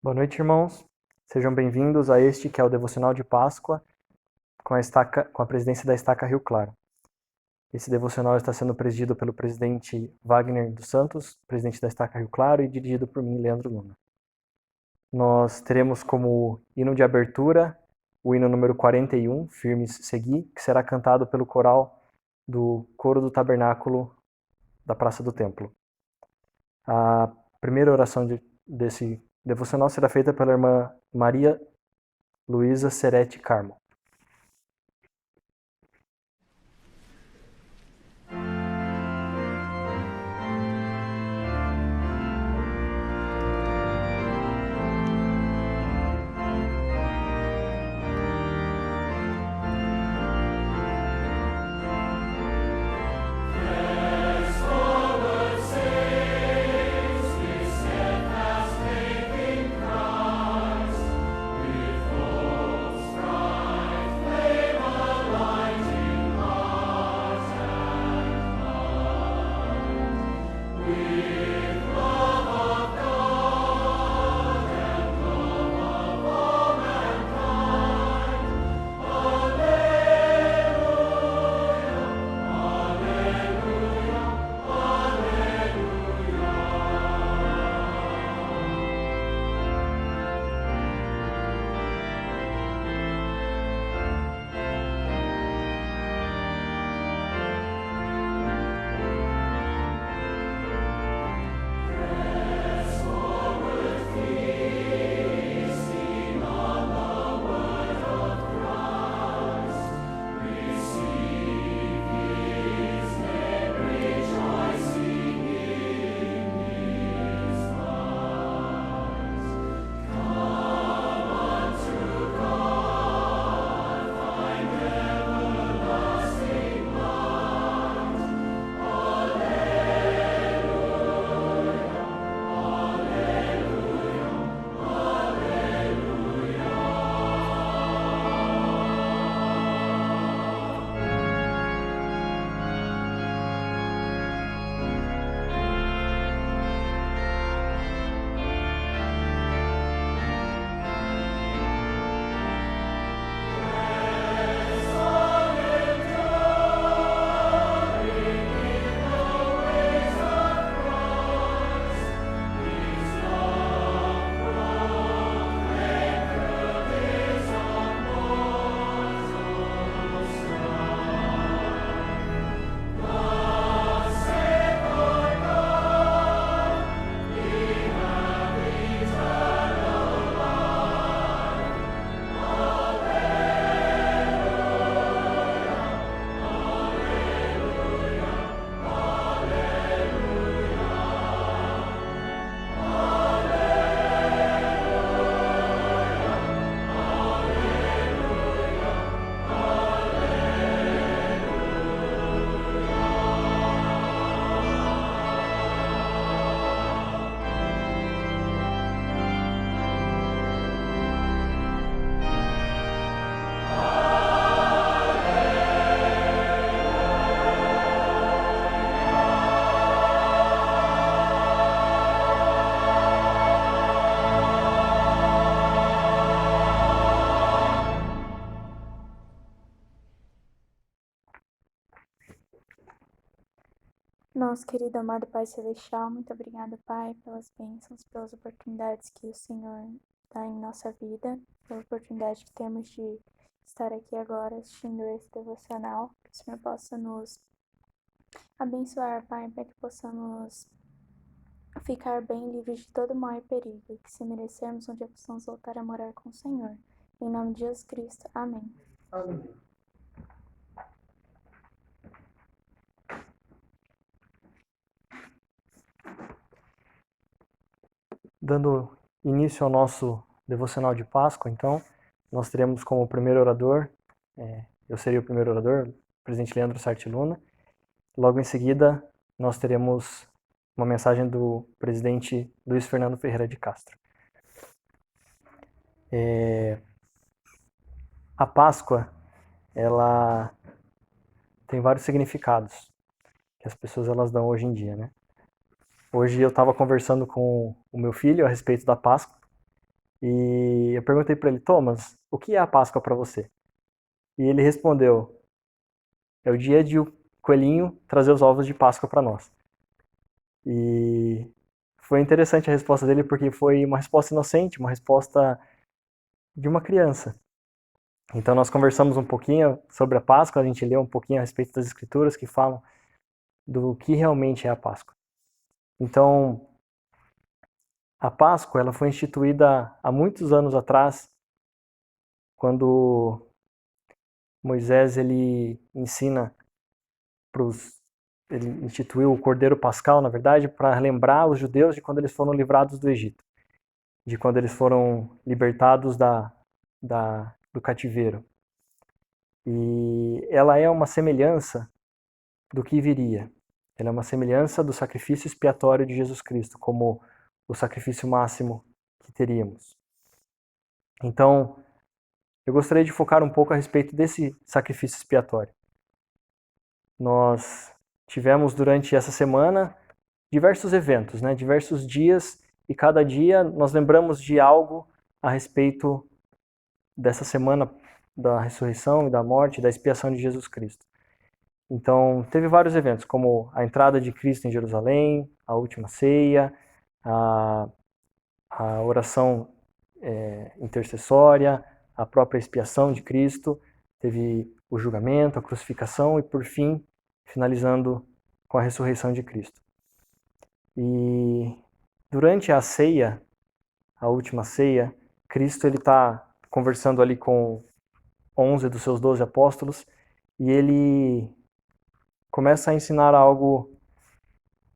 Boa noite, irmãos. Sejam bem-vindos a este que é o Devocional de Páscoa com a presidência da Estaca Rio Claro. Esse devocional está sendo presidido pelo presidente Wagner dos Santos, presidente da Estaca Rio Claro, e dirigido por mim, Leandro Luna. Nós teremos como hino de abertura o hino número 41, Firmes Segui, que será cantado pelo coral do Coro do Tabernáculo da Praça do Templo. A primeira oração desse devocional será feita pela irmã Maria Luísa Serete Carmo. Christ, with full stride. Nosso querido amado Pai Celestial, muito obrigado, Pai, pelas bênçãos, pelas oportunidades que o Senhor dá em nossa vida, pela oportunidade que temos de estar aqui agora assistindo esse devocional, que o Senhor possa nos abençoar, Pai, para que possamos ficar bem livres de todo mal e perigo, e que se merecermos um dia possamos voltar a morar com o Senhor. Em nome de Jesus Cristo. Amém. Amém. Dando início ao nosso devocional de Páscoa, então, nós teremos como primeiro orador, eu seria o primeiro orador, o presidente Leandro Sartiluna. Logo em seguida, nós teremos uma mensagem do presidente Luiz Fernando Ferreira de Castro. A Páscoa, ela tem vários significados que as pessoas elas dão hoje em dia, né? Hoje eu estava conversando com o meu filho a respeito da Páscoa e eu perguntei para ele, Thomas, o que é a Páscoa para você? E ele respondeu, é o dia de o coelhinho trazer os ovos de Páscoa para nós. E foi interessante a resposta dele porque foi uma resposta inocente, uma resposta de uma criança. Então nós conversamos um pouquinho sobre a Páscoa, a gente leu um pouquinho a respeito das escrituras que falam do que realmente é a Páscoa. Então, a Páscoa ela foi instituída há muitos anos atrás, quando Moisés ele instituiu o Cordeiro Pascal, na verdade, para lembrar os judeus de quando eles foram livrados do Egito, de quando eles foram libertados do cativeiro. E ela é uma semelhança do que viria. Ela é uma semelhança do sacrifício expiatório de Jesus Cristo, como o sacrifício máximo que teríamos. Então, eu gostaria de focar um pouco a respeito desse sacrifício expiatório. Nós tivemos durante essa semana diversos eventos, né? Diversos dias, e cada dia nós lembramos de algo a respeito dessa semana da ressurreição e da morte, da expiação de Jesus Cristo. Então, teve vários eventos, como a entrada de Cristo em Jerusalém, a última ceia, a oração intercessória, a própria expiação de Cristo, teve o julgamento, a crucificação e, por fim, finalizando com a ressurreição de Cristo. E durante a ceia, a última ceia, Cristo está conversando ali com 11 dos seus 12 apóstolos e ele começa a ensinar algo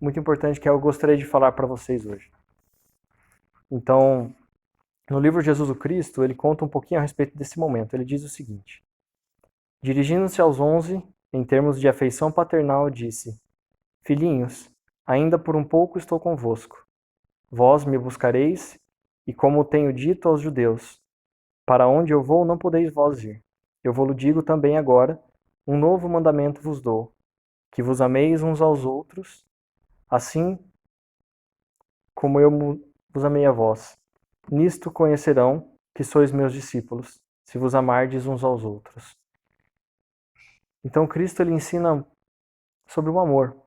muito importante que eu gostaria de falar para vocês hoje. Então, no livro Jesus o Cristo, ele conta um pouquinho a respeito desse momento. Ele diz o seguinte: dirigindo-se aos 11, em termos de afeição paternal, disse: Filhinhos, ainda por um pouco estou convosco. Vós me buscareis, e como tenho dito aos judeus, para onde eu vou não podeis vós ir. Eu vou-lo digo também agora, um novo mandamento vos dou, que vos ameis uns aos outros, assim como eu vos amei a vós. Nisto conhecerão que sois meus discípulos, se vos amardes uns aos outros. Então Cristo ele ensina sobre o amor.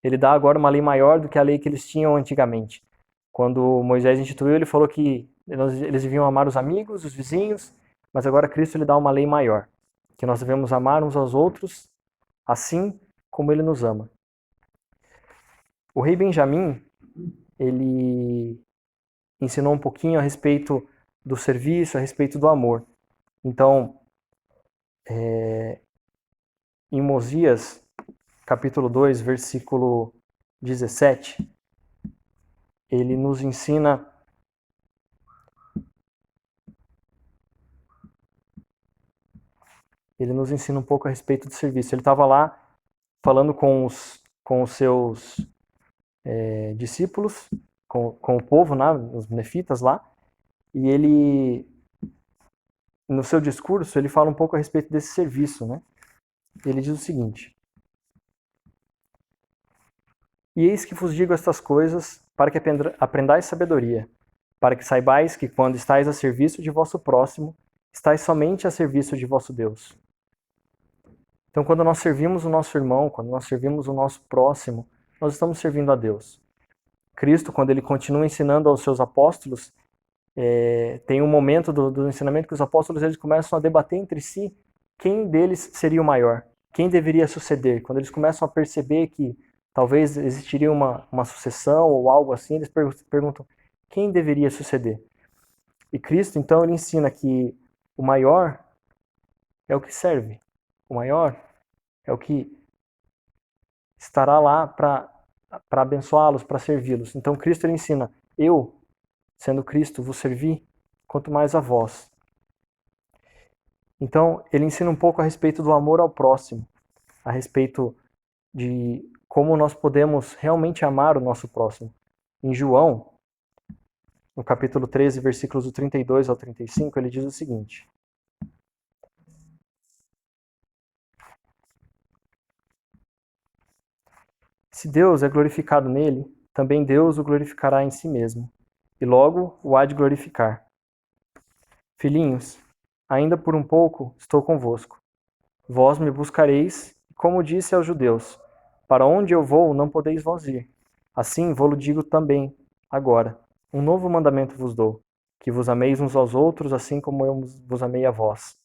Ele dá agora uma lei maior do que a lei que eles tinham antigamente. Quando Moisés instituiu, ele falou que eles deviam amar os amigos, os vizinhos, mas agora Cristo ele dá uma lei maior, que nós devemos amar uns aos outros, assim como ele nos ama. O rei Benjamim, ele ensinou um pouquinho a respeito do serviço, a respeito do amor. Então, em Mosias, capítulo 2, versículo 17, ele nos ensina um pouco a respeito do serviço. Ele estava lá falando com os seus discípulos, com o povo, né, os nefitas lá, e ele, no seu discurso, ele fala um pouco a respeito desse serviço, né? Ele diz o seguinte: E eis que vos digo estas coisas, para que aprendais sabedoria, para que saibais que quando estáis a serviço de vosso próximo, estáis somente a serviço de vosso Deus. Então, quando nós servimos o nosso irmão, quando nós servimos o nosso próximo, nós estamos servindo a Deus. Cristo, quando ele continua ensinando aos seus apóstolos, tem um momento do ensinamento que os apóstolos eles começam a debater entre si quem deles seria o maior, quem deveria suceder. Quando eles começam a perceber que talvez existiria uma sucessão ou algo assim, eles perguntam quem deveria suceder. E Cristo, então, ele ensina que o maior é o que serve. O maior é o que estará lá para abençoá-los, para servi-los. Então, Cristo, ele ensina, eu, sendo Cristo, vos servi, quanto mais a vós. Então, ele ensina um pouco a respeito do amor ao próximo, a respeito de como nós podemos realmente amar o nosso próximo. Em João, no capítulo 13, versículos do 32 ao 35, ele diz o seguinte: se Deus é glorificado nele, também Deus o glorificará em si mesmo, e logo o há de glorificar. Filhinhos, ainda por um pouco estou convosco. Vós me buscareis, e como disse aos judeus, para onde eu vou não podeis vós ir. Assim vou-lo digo também, agora. Um novo mandamento vos dou, que vos ameis uns aos outros, assim como eu vos amei a vós.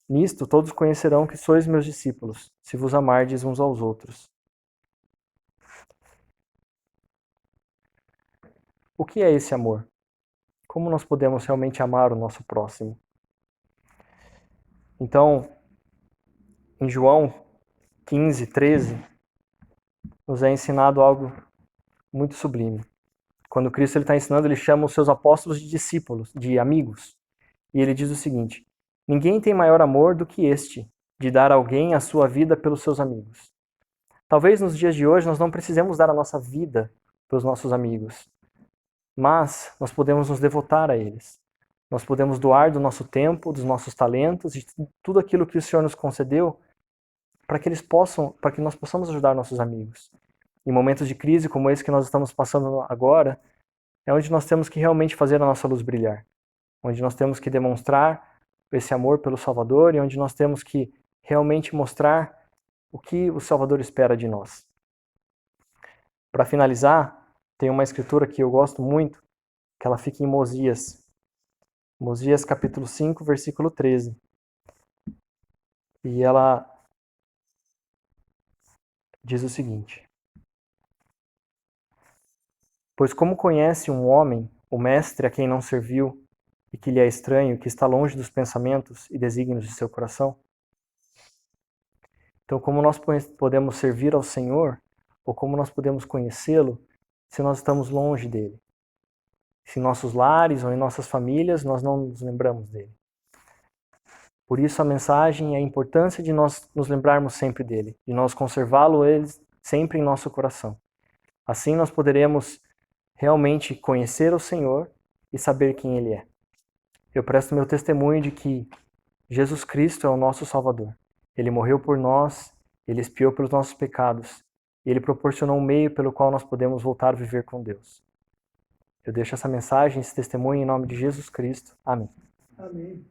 Nisto todos conhecerão que sois meus discípulos, se vos amardes uns aos outros. O que é esse amor? Como nós podemos realmente amar o nosso próximo? Então, em João 15, 13, nos é ensinado algo muito sublime. Quando Cristo está ensinando, ele chama os seus apóstolos de discípulos, de amigos. E ele diz o seguinte: ninguém tem maior amor do que este, de dar a alguém a sua vida pelos seus amigos. Talvez nos dias de hoje nós não precisemos dar a nossa vida pelos nossos amigos, mas nós podemos nos devotar a eles. Nós podemos doar do nosso tempo, dos nossos talentos, de tudo aquilo que o Senhor nos concedeu, para que nós possamos ajudar nossos amigos. Em momentos de crise como esse que nós estamos passando agora, é onde nós temos que realmente fazer a nossa luz brilhar. Onde nós temos que demonstrar esse amor pelo Salvador e onde nós temos que realmente mostrar o que o Salvador espera de nós. Para finalizar, tem uma escritura que eu gosto muito, que ela fica em Mosias. Mosias capítulo 5, versículo 13. E ela diz o seguinte: pois como conhece um homem, o mestre a quem não serviu, e que lhe é estranho, que está longe dos pensamentos e desígnios de seu coração? Então, como nós podemos servir ao Senhor, ou como nós podemos conhecê-lo, se nós estamos longe dele? Se em nossos lares ou em nossas famílias nós não nos lembramos dele. Por isso a mensagem é a importância de nós nos lembrarmos sempre dele, de nós conservá-lo ele sempre em nosso coração. Assim nós poderemos realmente conhecer o Senhor e saber quem ele é. Eu presto meu testemunho de que Jesus Cristo é o nosso Salvador. Ele morreu por nós, ele expiou pelos nossos pecados, e ele proporcionou um meio pelo qual nós podemos voltar a viver com Deus. Eu deixo essa mensagem, esse testemunho em nome de Jesus Cristo. Amém. Amém.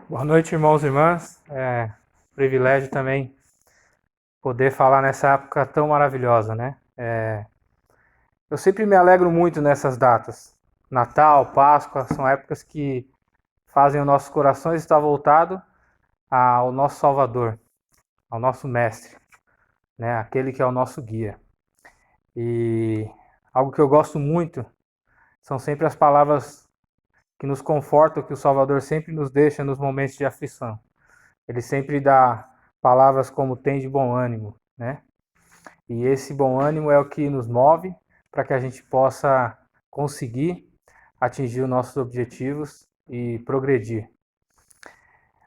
Boa noite, irmãos e irmãs. É privilégio também poder falar nessa época tão maravilhosa, né? Eu sempre me alegro muito nessas datas. Natal, Páscoa, são épocas que fazem os nossos corações estar voltados ao nosso Salvador, ao nosso Mestre, né? Aquele que é o nosso guia. E algo que eu gosto muito são sempre as palavras que nos confortam, que o Salvador sempre nos deixa nos momentos de aflição. Ele sempre dá palavras como tem de bom ânimo, né? E esse bom ânimo é o que nos move para que a gente possa conseguir atingir os nossos objetivos e progredir.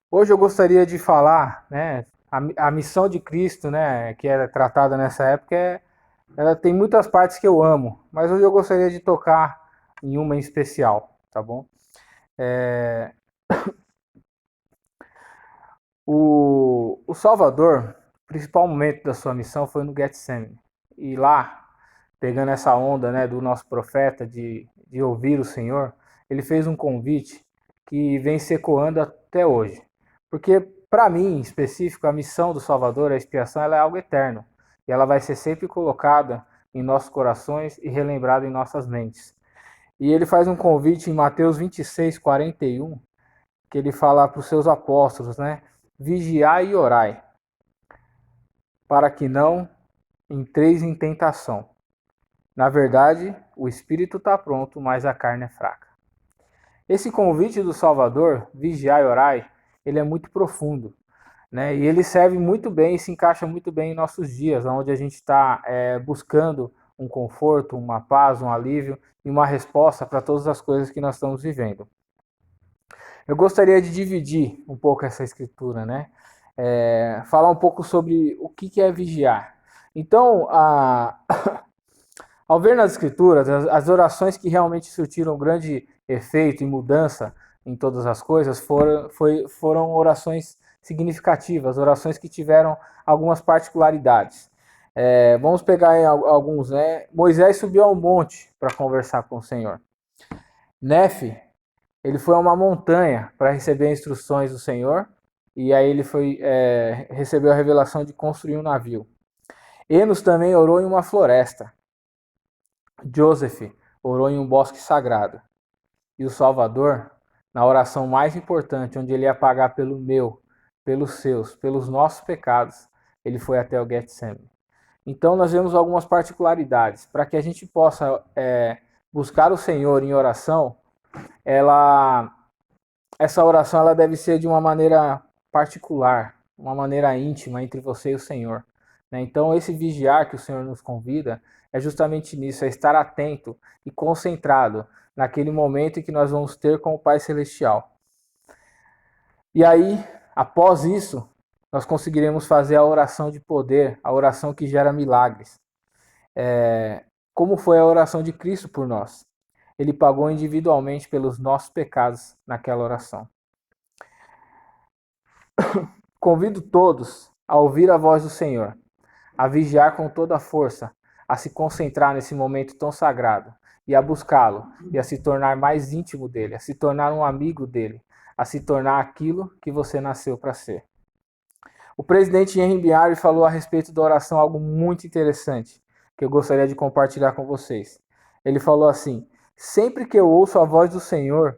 Hoje eu gostaria de falar, né, a missão de Cristo, né, que era tratada nessa época, ela tem muitas partes que eu amo, mas hoje eu gostaria de tocar em uma em especial, tá bom? O Salvador, o principal momento da sua missão foi no Getsemane. E lá, pegando essa onda, né, do nosso profeta de de ouvir o Senhor, ele fez um convite que vem se ecoando até hoje. Porque, para mim, em específico, a missão do Salvador, a expiação, ela é algo eterno. E ela vai ser sempre colocada em nossos corações e relembrada em nossas mentes. E ele faz um convite em Mateus 26, 41, que ele fala para os seus apóstolos, né? Vigiai e orai, para que não entreis em tentação. Na verdade, o espírito está pronto, mas a carne é fraca. Esse convite do Salvador, vigiai e orai, ele é muito profundo, né? E ele serve muito bem e se encaixa muito bem em nossos dias, onde a gente está buscando um conforto, uma paz, um alívio e uma resposta para todas as coisas que nós estamos vivendo. Eu gostaria de dividir um pouco essa escritura, né? Falar um pouco sobre o que é vigiar. Então, ao ver nas escrituras as orações que realmente surtiram grande efeito e mudança em todas as coisas foram orações significativas, orações que tiveram algumas particularidades. Vamos pegar alguns, né? Moisés subiu ao monte para conversar com o Senhor. Nefe, ele foi a uma montanha para receber instruções do Senhor, e aí ele recebeu a revelação de construir um navio. Enos também orou em uma floresta. Joseph orou em um bosque sagrado. E o Salvador, na oração mais importante, onde ele ia pagar pelo meu, pelos seus, pelos nossos pecados, ele foi até o Getsemane. Então nós vemos algumas particularidades. Para que a gente possa buscar o Senhor em oração, essa oração ela deve ser de uma maneira particular, uma maneira íntima entre você e o Senhor. Então esse vigiar que o Senhor nos convida é justamente nisso, é estar atento e concentrado naquele momento em que nós vamos ter com o Pai Celestial. E aí, após isso, nós conseguiremos fazer a oração de poder, a oração que gera milagres. Como foi a oração de Cristo por nós? Ele pagou individualmente pelos nossos pecados naquela oração. Convido todos a ouvir a voz do Senhor, a vigiar com toda a força, a se concentrar nesse momento tão sagrado e a buscá-lo e a se tornar mais íntimo dele, a se tornar um amigo dele, a se tornar aquilo que você nasceu para ser. O presidente Henry Biari falou a respeito da oração algo muito interessante que eu gostaria de compartilhar com vocês. Ele falou assim: sempre que eu ouço a voz do Senhor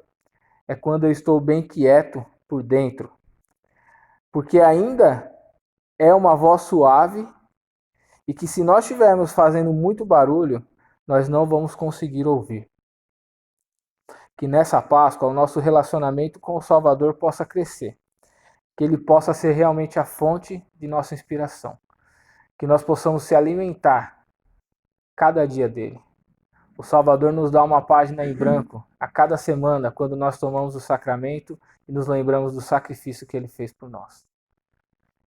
é quando eu estou bem quieto por dentro, porque ainda é uma voz suave e que se nós estivermos fazendo muito barulho, nós não vamos conseguir ouvir. Que nessa Páscoa o nosso relacionamento com o Salvador possa crescer, que ele possa ser realmente a fonte de nossa inspiração, que nós possamos se alimentar cada dia dele. O Salvador nos dá uma página em branco a cada semana quando nós tomamos o sacramento e nos lembramos do sacrifício que ele fez por nós.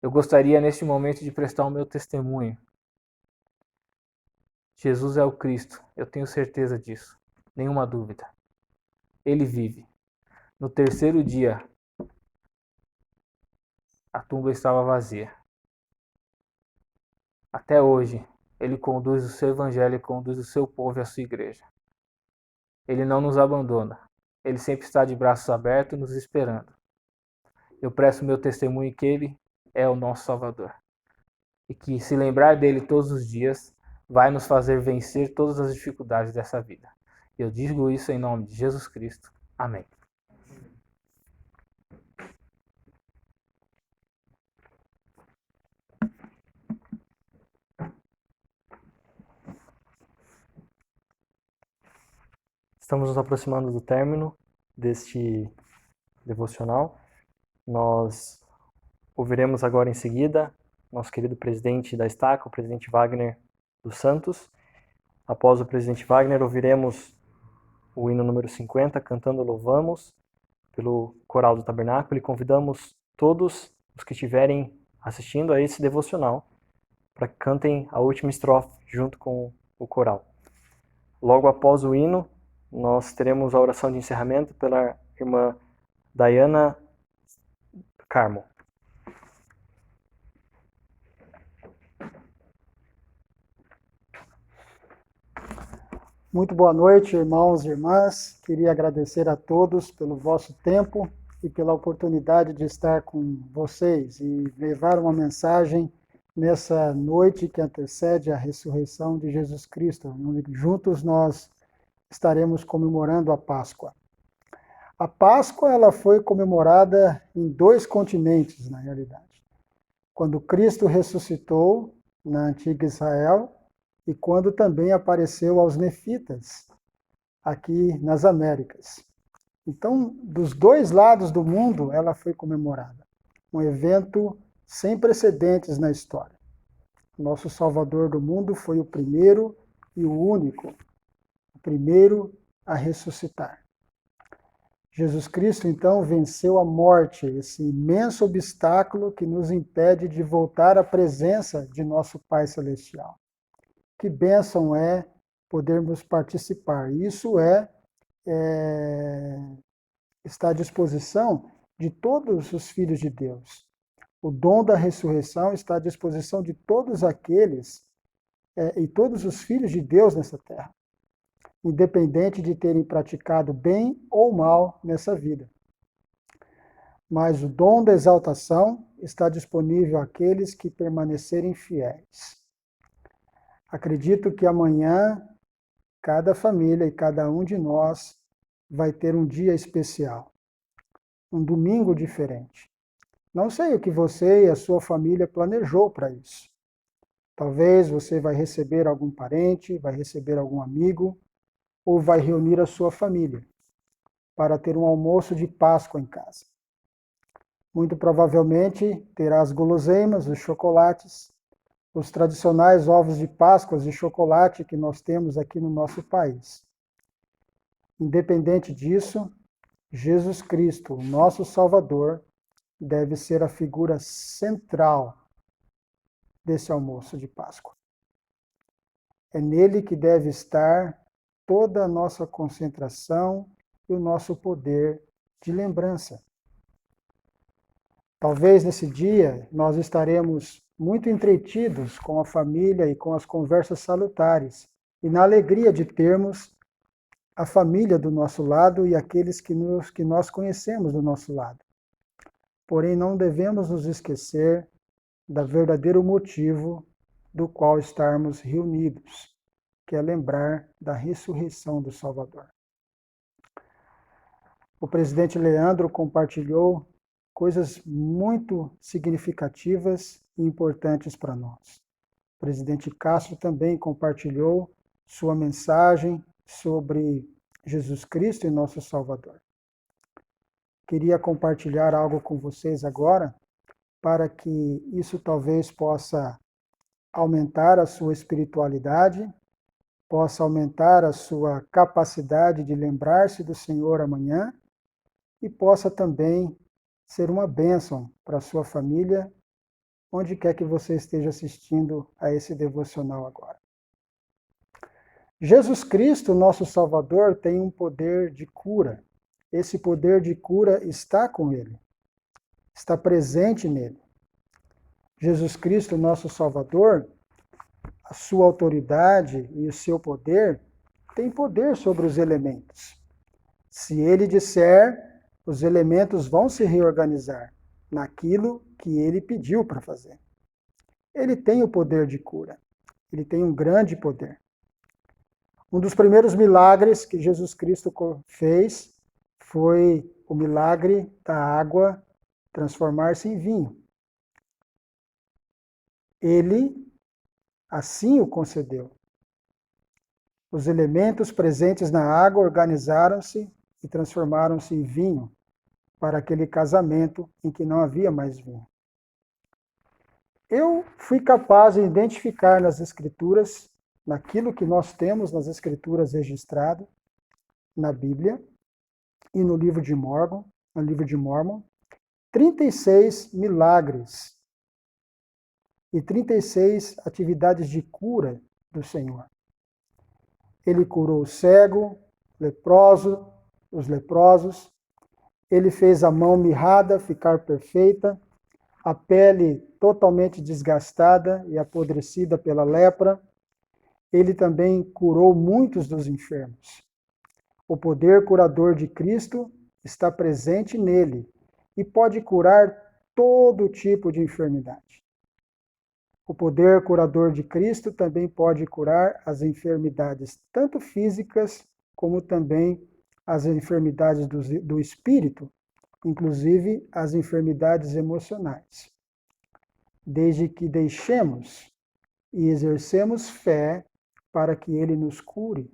Eu gostaria neste momento de prestar o meu testemunho. Jesus é o Cristo, eu tenho certeza disso, nenhuma dúvida. Ele vive. No terceiro dia, a tumba estava vazia. Até hoje, ele conduz o seu evangelho, conduz o seu povo e a sua igreja. Ele não nos abandona. Ele sempre está de braços abertos, nos esperando. Eu presto meu testemunho que ele é o nosso Salvador. E que se lembrar dele todos os dias vai nos fazer vencer todas as dificuldades dessa vida. Eu digo isso em nome de Jesus Cristo. Amém. Estamos nos aproximando do término deste devocional. Nós ouviremos agora em seguida nosso querido presidente da Estaca, o presidente Wagner dos Santos. Após o presidente Wagner, ouviremos o hino número 50, Cantando Louvamos, pelo Coral do Tabernáculo, e convidamos todos os que estiverem assistindo a esse devocional para que cantem a última estrofe junto com o coral. Logo após o hino, nós teremos a oração de encerramento pela irmã Diana Carmo. Muito boa noite, irmãos e irmãs. Queria agradecer a todos pelo vosso tempo e pela oportunidade de estar com vocês e levar uma mensagem nessa noite que antecede a ressurreição de Jesus Cristo, onde juntos nós estaremos comemorando a Páscoa. A Páscoa ela foi comemorada em 2 continentes, na realidade. Quando Cristo ressuscitou na antiga Israel e quando também apareceu aos nefitas, aqui nas Américas. Então, dos 2 lados do mundo, ela foi comemorada. Um evento sem precedentes na história. Nosso Salvador do mundo foi o primeiro e o único, o primeiro a ressuscitar. Jesus Cristo, então, venceu a morte, esse imenso obstáculo que nos impede de voltar à presença de nosso Pai Celestial. Que bênção é podermos participar. Isso está à disposição de todos os filhos de Deus. O dom da ressurreição está à disposição de todos aqueles e todos os filhos de Deus nessa terra, independente de terem praticado bem ou mal nessa vida. Mas o dom da exaltação está disponível àqueles que permanecerem fiéis. Acredito que amanhã, cada família e cada um de nós vai ter um dia especial, um domingo diferente. Não sei o que você e a sua família planejou para isso. Talvez você vai receber algum parente, vai receber algum amigo, ou vai reunir a sua família para ter um almoço de Páscoa em casa. Muito provavelmente terá as guloseimas, os chocolates, os tradicionais ovos de Páscoa de chocolate que nós temos aqui no nosso país. Independente disso, Jesus Cristo, o nosso Salvador, deve ser a figura central desse almoço de Páscoa. É nele que deve estar toda a nossa concentração e o nosso poder de lembrança. Talvez nesse dia nós estaremos muito entretidos com a família e com as conversas salutares e na alegria de termos a família do nosso lado e aqueles que nós conhecemos do nosso lado. Porém, não devemos nos esquecer do verdadeiro motivo do qual estarmos reunidos, que é lembrar da ressurreição do Salvador. O presidente Leandro compartilhou coisas muito significativas e importantes para nós. O presidente Castro também compartilhou sua mensagem sobre Jesus Cristo e nosso Salvador. Queria compartilhar algo com vocês agora, para que isso talvez possa aumentar a sua espiritualidade, possa aumentar a sua capacidade de lembrar-se do Senhor amanhã e possa também ser uma bênção para a sua família, onde quer que você esteja assistindo a esse devocional agora. Jesus Cristo, nosso Salvador, tem um poder de cura. Esse poder de cura está com ele, está presente nele. Jesus Cristo, nosso Salvador, a sua autoridade e o seu poder, tem poder sobre os elementos. Se ele disser, os elementos vão se reorganizar naquilo que ele pediu para fazer. Ele tem o poder de cura. Ele tem um grande poder. Um dos primeiros milagres que Jesus Cristo fez foi o milagre da água transformar-se em vinho. Ele assim o concedeu. Os elementos presentes na água organizaram-se e transformaram-se em vinho para aquele casamento em que não havia mais vinho. Eu fui capaz de identificar nas Escrituras, naquilo que nós temos nas Escrituras registrado, na Bíblia e no livro de Mormon, 36 milagres e 36 atividades de cura do Senhor. Ele curou o cego, os leprosos, ele fez a mão mirrada ficar perfeita, a pele totalmente desgastada e apodrecida pela lepra. ele também curou muitos dos enfermos. O poder curador de Cristo está presente nele e pode curar todo tipo de enfermidade. O poder curador de Cristo também pode curar as enfermidades, tanto físicas como também as enfermidades do espírito, inclusive as enfermidades emocionais. Desde que deixemos e exercemos fé para que ele nos cure.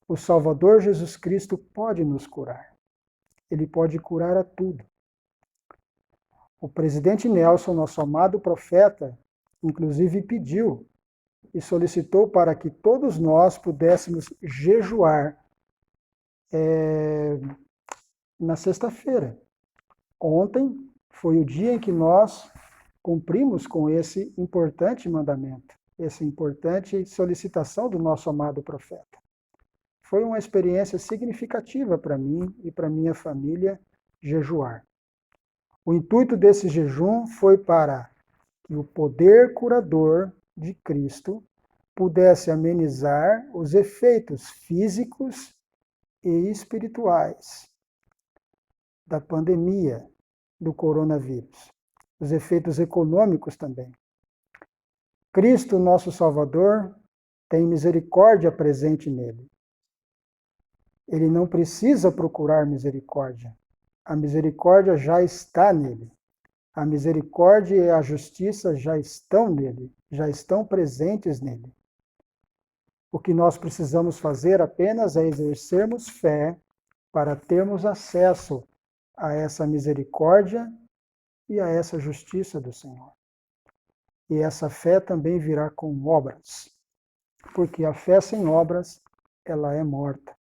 O Salvador Jesus Cristo pode nos curar. Ele pode curar a tudo. O presidente Nelson, nosso amado profeta, inclusive pediu e solicitou para que todos nós pudéssemos jejuar na sexta-feira. Ontem foi o dia em que nós cumprimos com esse importante mandamento, essa importante solicitação do nosso amado profeta. Foi uma experiência significativa para mim e para minha família jejuar. O intuito desse jejum foi para que o poder curador de Cristo pudesse amenizar os efeitos físicos e espirituais da pandemia do coronavírus, os efeitos econômicos também. Cristo, nosso Salvador, tem misericórdia presente nele. Ele não precisa procurar misericórdia. A misericórdia já está nele. A misericórdia e a justiça já estão nele, já estão presentes nele. O que nós precisamos fazer apenas é exercermos fé para termos acesso a essa misericórdia e a essa justiça do Senhor. E essa fé também virá com obras, porque a fé sem obras, ela é morta.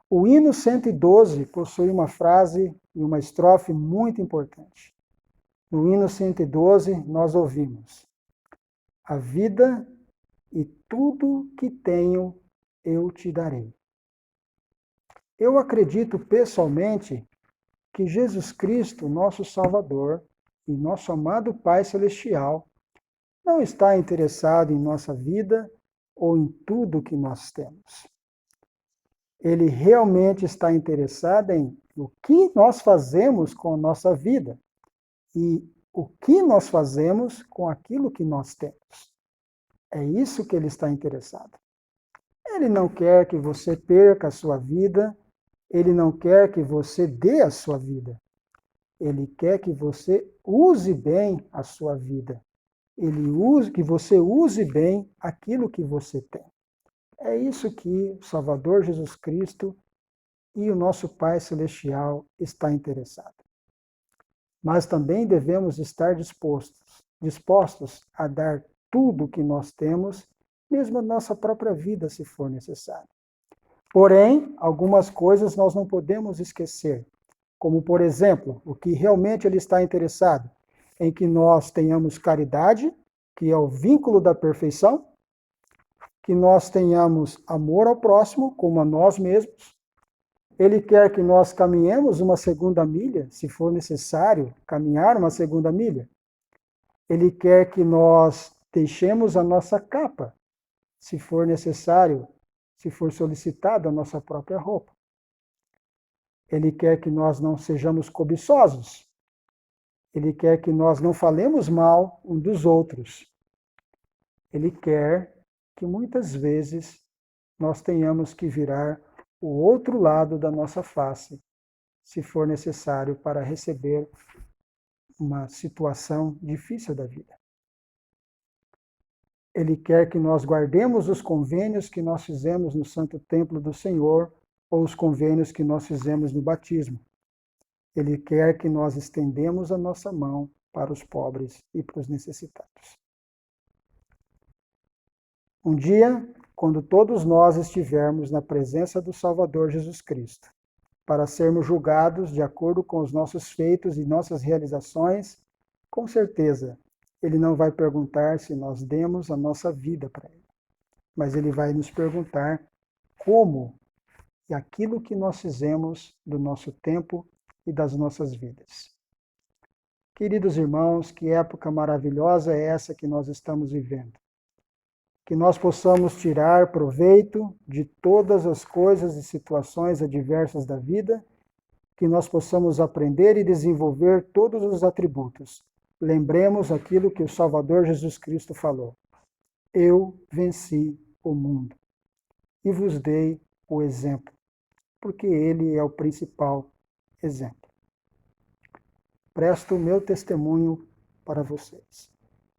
O hino 112 possui uma frase e uma estrofe muito importante. No hino 112, nós ouvimos: a vida e tudo que tenho eu te darei. Eu acredito pessoalmente que Jesus Cristo, nosso Salvador e nosso amado Pai Celestial, não está interessado em nossa vida ou em tudo que nós temos. Ele realmente está interessado em o que nós fazemos com a nossa vida e o que nós fazemos com aquilo que nós temos. É isso que ele está interessado. Ele não quer que você perca a sua vida, ele não quer que você dê a sua vida. Ele quer que você use bem a sua vida. Que você use bem aquilo que você tem. É isso que o Salvador Jesus Cristo e o nosso Pai Celestial está interessado. Mas também devemos estar dispostos a dar tudo o que nós temos, mesmo a nossa própria vida, se for necessário. Porém, algumas coisas nós não podemos esquecer, como, por exemplo, o que realmente ele está interessado, em que nós tenhamos caridade, que é o vínculo da perfeição, que nós tenhamos amor ao próximo, como a nós mesmos. Ele quer que nós caminhemos uma segunda milha, se for necessário caminhar uma segunda milha. Ele quer que nós deixemos a nossa capa, se for necessário, se for solicitada a nossa própria roupa. Ele quer que nós não sejamos cobiçosos. Ele quer que nós não falemos mal um dos outros. Ele quer que muitas vezes nós tenhamos que virar o outro lado da nossa face, se for necessário para receber uma situação difícil da vida. Ele quer que nós guardemos os convênios que nós fizemos no Santo Templo do Senhor ou os convênios que nós fizemos no batismo. Ele quer que nós estendemos a nossa mão para os pobres e para os necessitados. Um dia, quando todos nós estivermos na presença do Salvador Jesus Cristo, para sermos julgados de acordo com os nossos feitos e nossas realizações, com certeza, ele não vai perguntar se nós demos a nossa vida para ele, mas ele vai nos perguntar como e aquilo que nós fizemos do nosso tempo e das nossas vidas. Queridos irmãos, que época maravilhosa é essa que nós estamos vivendo. Que nós possamos tirar proveito de todas as coisas e situações adversas da vida, que nós possamos aprender e desenvolver todos os atributos. Lembremos aquilo que o Salvador Jesus Cristo falou: eu venci o mundo e vos dei o exemplo, porque ele é o principal exemplo. Presto o meu testemunho para vocês,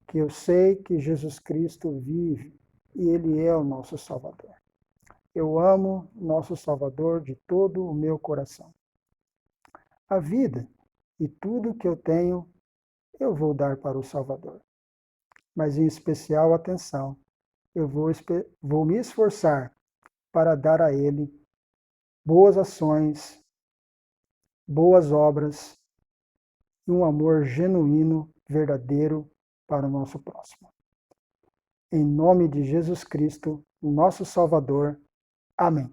que eu sei que Jesus Cristo vive e ele é o nosso Salvador. Eu amo nosso Salvador de todo o meu coração. A vida e tudo que eu tenho, eu vou dar para o Salvador. Mas em especial atenção, eu vou me esforçar para dar a ele boas ações, boas obras e um amor genuíno, verdadeiro para o nosso próximo. Em nome de Jesus Cristo, nosso Salvador. Amém.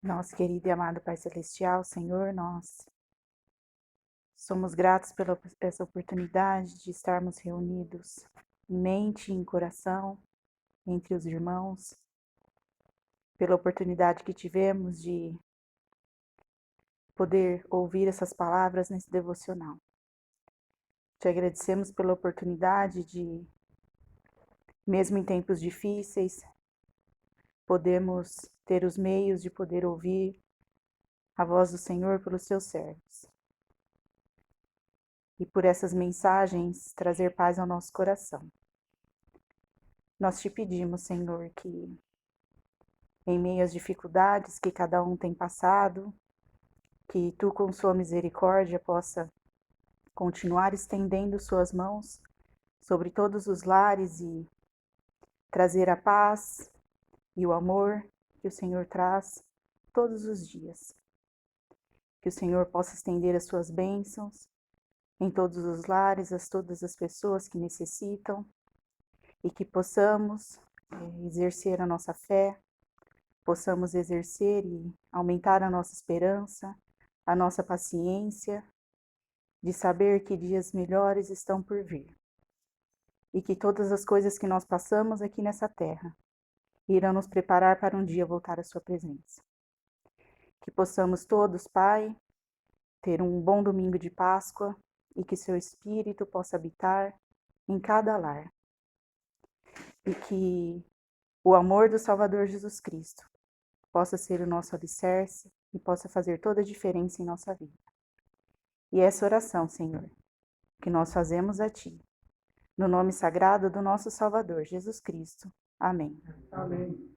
Nosso querido e amado Pai Celestial, Senhor, nós somos gratos pela essa oportunidade de estarmos reunidos em mente e em coração, entre os irmãos, pela oportunidade que tivemos de poder ouvir essas palavras nesse devocional. Te agradecemos pela oportunidade de, mesmo em tempos difíceis, podemos ter os meios de poder ouvir a voz do Senhor pelos seus servos. E por essas mensagens trazer paz ao nosso coração. Nós te pedimos, Senhor, que em meio às dificuldades que cada um tem passado, que tu com sua misericórdia possa continuar estendendo suas mãos sobre todos os lares e trazer a paz e o amor que o Senhor traz todos os dias. Que o Senhor possa estender as suas bênçãos em todos os lares, a todas as pessoas que necessitam, e que possamos exercer a nossa fé, possamos exercer e aumentar a nossa esperança, a nossa paciência, de saber que dias melhores estão por vir. E que todas as coisas que nós passamos aqui nessa terra irão nos preparar para um dia voltar à sua presença. Que possamos todos, Pai, ter um bom domingo de Páscoa e que seu Espírito possa habitar em cada lar. E que o amor do Salvador Jesus Cristo possa ser o nosso alicerce e possa fazer toda a diferença em nossa vida. E essa oração, Senhor, que nós fazemos a Ti, no nome sagrado do nosso Salvador, Jesus Cristo. Amém. Amém.